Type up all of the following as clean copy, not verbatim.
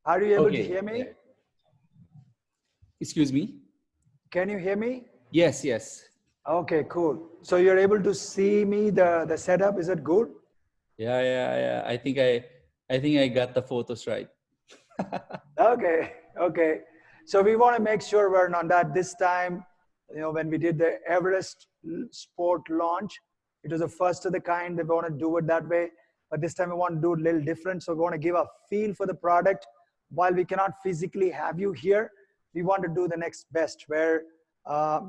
Are you able to Okay. hear me? Excuse me? Can you hear me? Yes, yes. Okay, cool. So you're able to see me, the setup, is it good? Yeah. I think I got the photos right. Okay, okay. So we want to make sure we're on that this time. You know, when we did the Everest Sport launch, it was the first of the kind. They want to do it that way, but this time we want to do it a little different. So we want to give a feel for the product. While we cannot physically have you here, we want to do the next best, where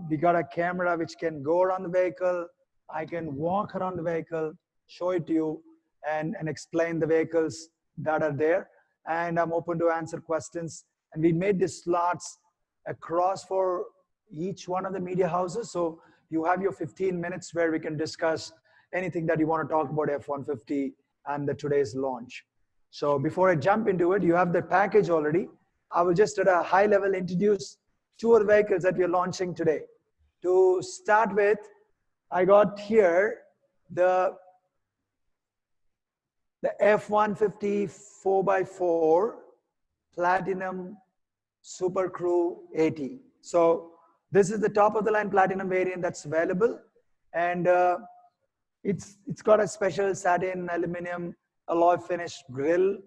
we got a camera which can go around the vehicle. I can walk around the vehicle, show it to you, and explain the vehicles that are there. And I'm open to answer questions. And we made these slots across for each one of the media houses. So you have your 15 minutes where we can discuss anything that you want to talk about F-150 and the today's launch. So before I jump into it, you have the package already. I will just at a high level introduce two of the vehicles that we're launching today. To start with, I got here the F-150 4x4 Platinum Super Crew 80. So this is the top of the line Platinum variant that's available. And it's got a special satin aluminum alloy finish grille,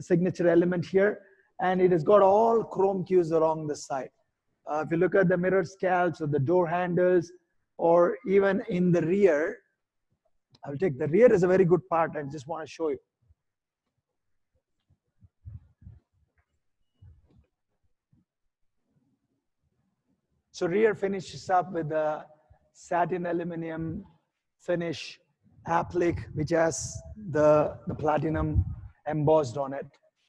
signature element here. And it has got all chrome cues along the side. If you look at the mirror scalps or the door handles, or even in the rear, I'll take the rear is a very good part. I just want to show you. So rear finishes up with the satin aluminum finish applique, which has the platinum embossed on it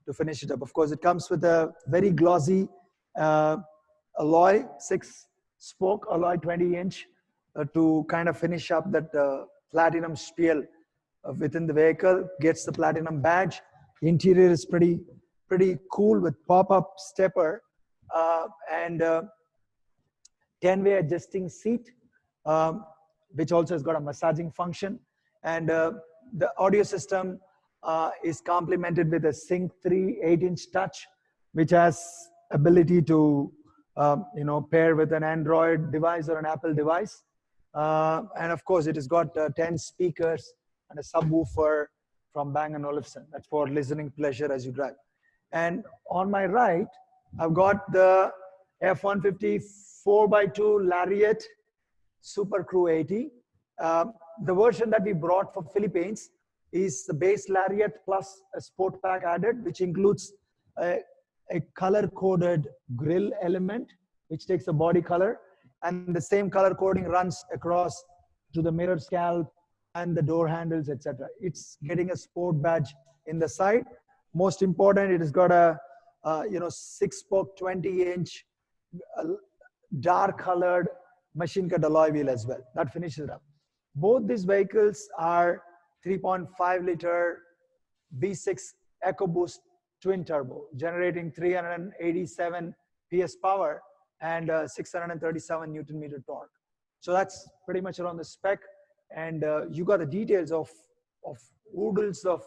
to finish it up. Of course, it comes with a very glossy alloy, 6-spoke alloy 20-inch to kind of finish up that platinum spiel within the vehicle. Gets the platinum badge. The interior is pretty cool with pop-up stepper and 10-way adjusting seat, which also has got a massaging function. And the audio system is complemented with a Sync 3 8-inch touch, which has ability to pair with an Android device or an Apple device. And of course, it has got 10 speakers and a subwoofer from Bang & Olufsen. That's for listening pleasure as you drive. And on my right, I've got the F-150 4x2 Lariat Super Crew 80. The version that we brought for Philippines is the base Lariat plus a sport pack added, which includes a color-coded grille element, which takes the body color, and the same color coding runs across to the mirror scalp and the door handles, etc. It's getting a sport badge in the side. Most important, it has got a 6-spoke 20-inch dark colored machine cut alloy wheel as well. That finishes it up. Both these vehicles are 3.5 liter V6 EcoBoost twin turbo, generating 387 PS power and 637 Newton meter torque. So that's pretty much around the spec. And you got the details of oodles of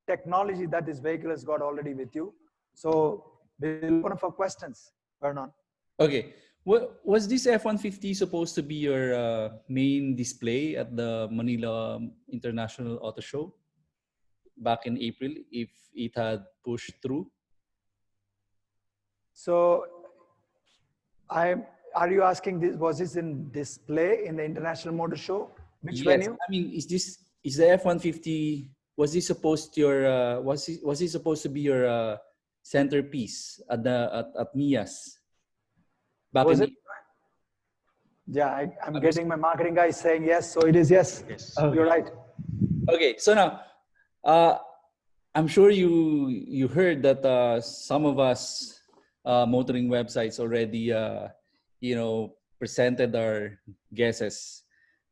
technology that this vehicle has got already with you. So we'll open up for questions, Vernon. Okay. Was this F-150 supposed to be your main display at the Manila International Auto Show back in April, if it had pushed through? So, are you asking this? Was this in display in the International Motor Show? Which venue? I mean, is the F-150? Was this supposed to be your centerpiece at NIAS? Was it? Yeah, I'm getting my marketing guy saying yes, so it is yes. Yes, okay. You're right. Okay, so now, I'm sure you heard that some of us motoring websites already, presented our guesses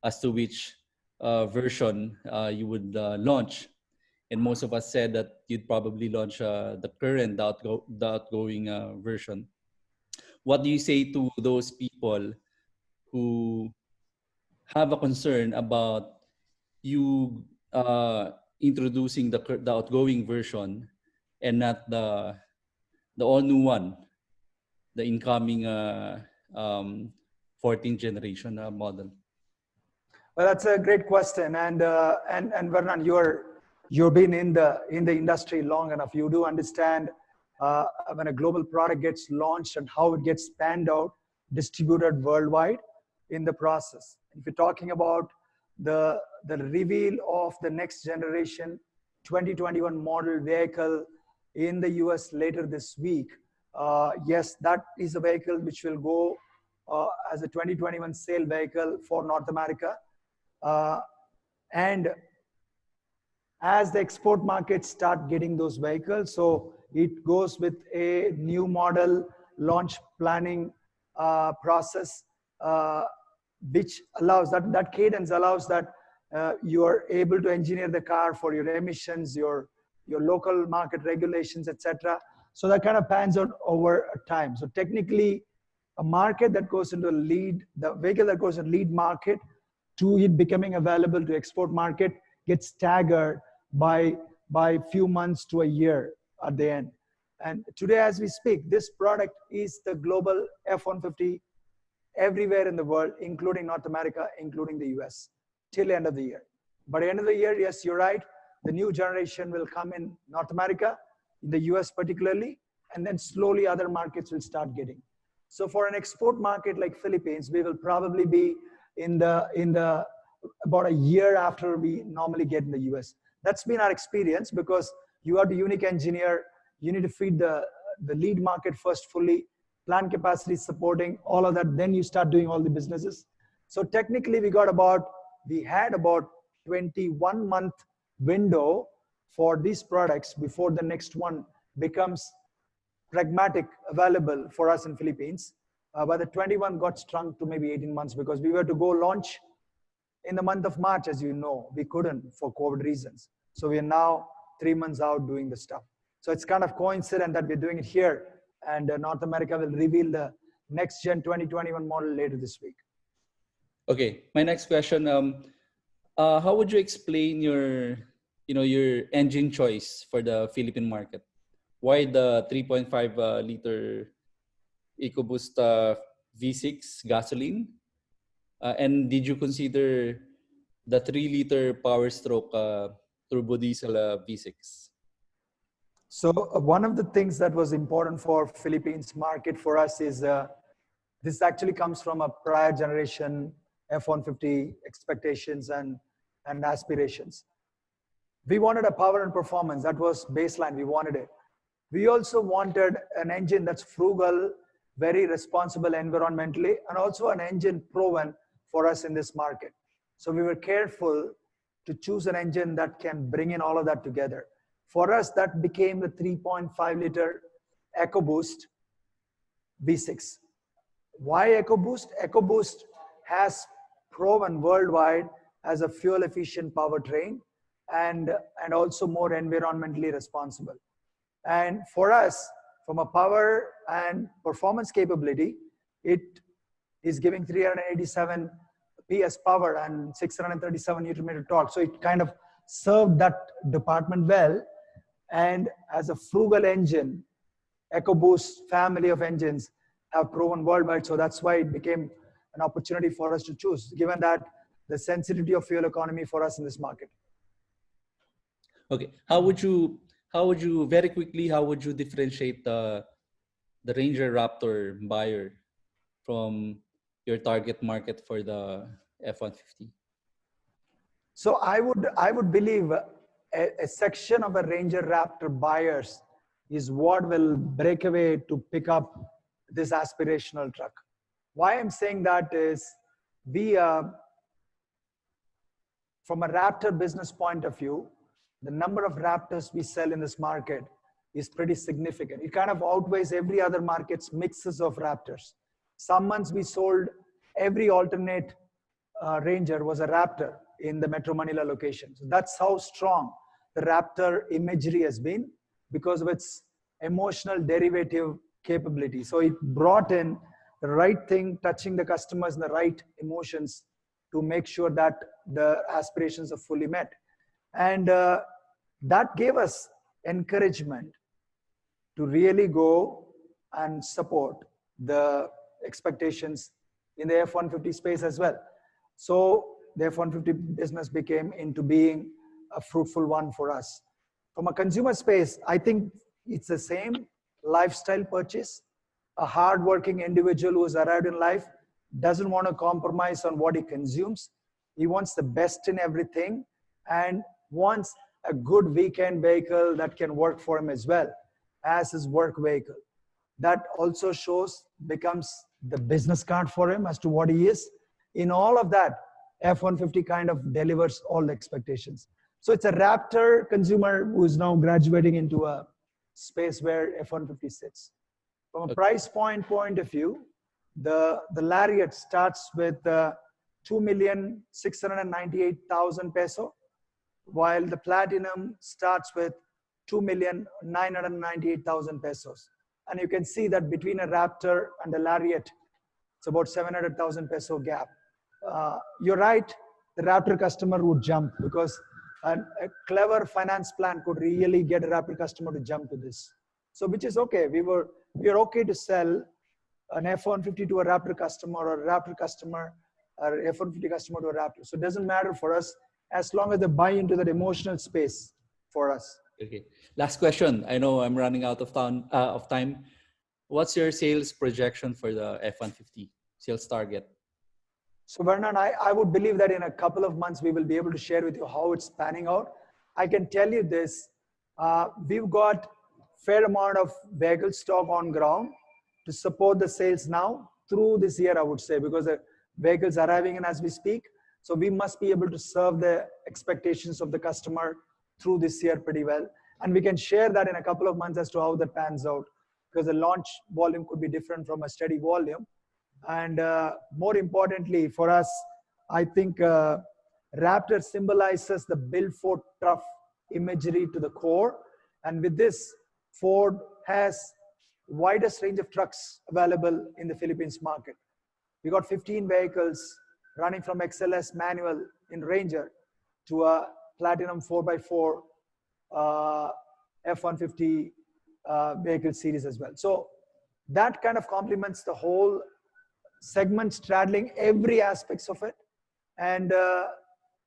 as to which version you would launch, and most of us said that you'd probably launch the current, the outgoing version. What do you say to those people who have a concern about you introducing the outgoing version and not the all new one, the incoming 14th generation model? Well, that's a great question, and Vernon, you've been in the industry long enough. You do understand when a global product gets launched and how it gets panned out, distributed worldwide in the process. If you're talking about the reveal of the next generation 2021 model vehicle in the US later this week, yes, that is a vehicle which will go as a 2021 sale vehicle for North America. And as the export markets start getting those vehicles, so it goes with a new model launch planning process, which allows that cadence allows that you are able to engineer the car for your emissions, your local market regulations, etc. So that kind of pans out over time. So technically, a market that goes into the vehicle that goes into lead market to it becoming available to export market gets staggered by few months to a year at the end. And today, as we speak, this product is the global F-150 everywhere in the world, including North America, including the US, till the end of the year. By the end of the year, yes, you're right, the new generation will come in North America, in the US particularly, and then slowly other markets will start getting. So for an export market like Philippines, we will probably be in the about a year after we normally get in the US. That's been our experience because you have to unique engineer, you need to feed the lead market first fully, plant capacity supporting all of that, then you start doing all the businesses. So technically we had about 21-month window for these products before the next one becomes pragmatic available for us in Philippines. But the 21 got shrunk to maybe 18 months because we were to go launch in the month of March, as you know. We couldn't for COVID reasons. So we are now 3 months out doing the stuff. So it's kind of coincident that we're doing it here, and North America will reveal the next gen 2021 model later this week. Okay, my next question, how would you explain your engine choice for the Philippine market? Why the 3.5 liter EcoBoost V6 gasoline? And did you consider the 3 liter Power Stroke turbo diesel V6? So one of the things that was important for Philippines market for us is this actually comes from a prior generation F-150 expectations and aspirations. We wanted a power and performance. That was baseline. We wanted it. We also wanted an engine that's frugal, very responsible environmentally, and also an engine proven for us in this market. So we were careful to choose an engine that can bring in all of that together. For us, that became the 3.5 liter EcoBoost V6. Why EcoBoost? EcoBoost has proven worldwide as a fuel efficient powertrain and also more environmentally responsible. And for us, from a power and performance capability, it is giving 387 PS power and 637 Newton meter torque. So it kind of served that department well. And as a frugal engine, EcoBoost family of engines have proven worldwide. So that's why it became an opportunity for us to choose, given that the sensitivity of fuel economy for us in this market. Okay, how would you very quickly, how would you differentiate the Ranger Raptor buyer from your target market for the F-150? So I would believe a section of a Ranger Raptor buyers is what will break away to pick up this aspirational truck. Why I'm saying that is from a Raptor business point of view, the number of Raptors we sell in this market is pretty significant. It kind of outweighs every other market's mixes of Raptors. Some months we sold every alternate Ranger was a Raptor in the Metro Manila location. So that's how strong the Raptor imagery has been because of its emotional derivative capability. So it brought in the right thing, touching the customers and the right emotions to make sure that the aspirations are fully met. And that gave us encouragement to really go and support the expectations in the F-150 space as well. So the F-150 business became into being a fruitful one for us. From a consumer space, I think it's the same lifestyle purchase. A hardworking individual who's arrived in life doesn't want to compromise on what he consumes. He wants the best in everything and wants a good weekend vehicle that can work for him as well as his work vehicle. That also shows, becomes the business card for him as to what he is. In all of that, F-150 kind of delivers all the expectations. So it's a Raptor consumer who is now graduating into a space where F-150 sits. From a price point of view, the Lariat starts with 2,698,000 peso, while the Platinum starts with 2,998,000 pesos. And you can see that between a Raptor and a Lariat, it's about 700,000 peso gap. You're right, the Raptor customer would jump because a clever finance plan could really get a Raptor customer to jump to this. So which is okay. We are okay to sell an F-150 to a Raptor customer or a Raptor customer or F-150 customer to a Raptor. So it doesn't matter for us as long as they buy into that emotional space for us. Okay. Last question. I know I'm running out of time. What's your sales projection for the F-150 sales target? So Vernon, I would believe that in a couple of months, we will be able to share with you how it's panning out. I can tell you this, we've got fair amount of vehicle stock on ground to support the sales now through this year, I would say, because the vehicles are arriving in as we speak. So we must be able to serve the expectations of the customer through this year pretty well. And we can share that in a couple of months as to how that pans out, because the launch volume could be different from a steady volume. And more importantly for us, I think Raptor symbolizes the build for tough imagery to the core. And with this, Ford has widest range of trucks available in the Philippines market. We got 15 vehicles running from XLS manual in Ranger to a Platinum 4x4 F-150 vehicle series as well. So that kind of complements the whole segment, straddling every aspects of it and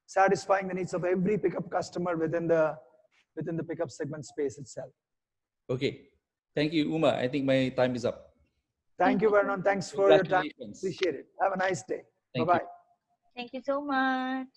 satisfying the needs of every pickup customer within the pickup segment space itself. Okay. Thank you, Uma. I think my time is up. Thank you, Vernon. Thanks for your time. Appreciate it. Have a nice day. Bye-bye. Thank you so much.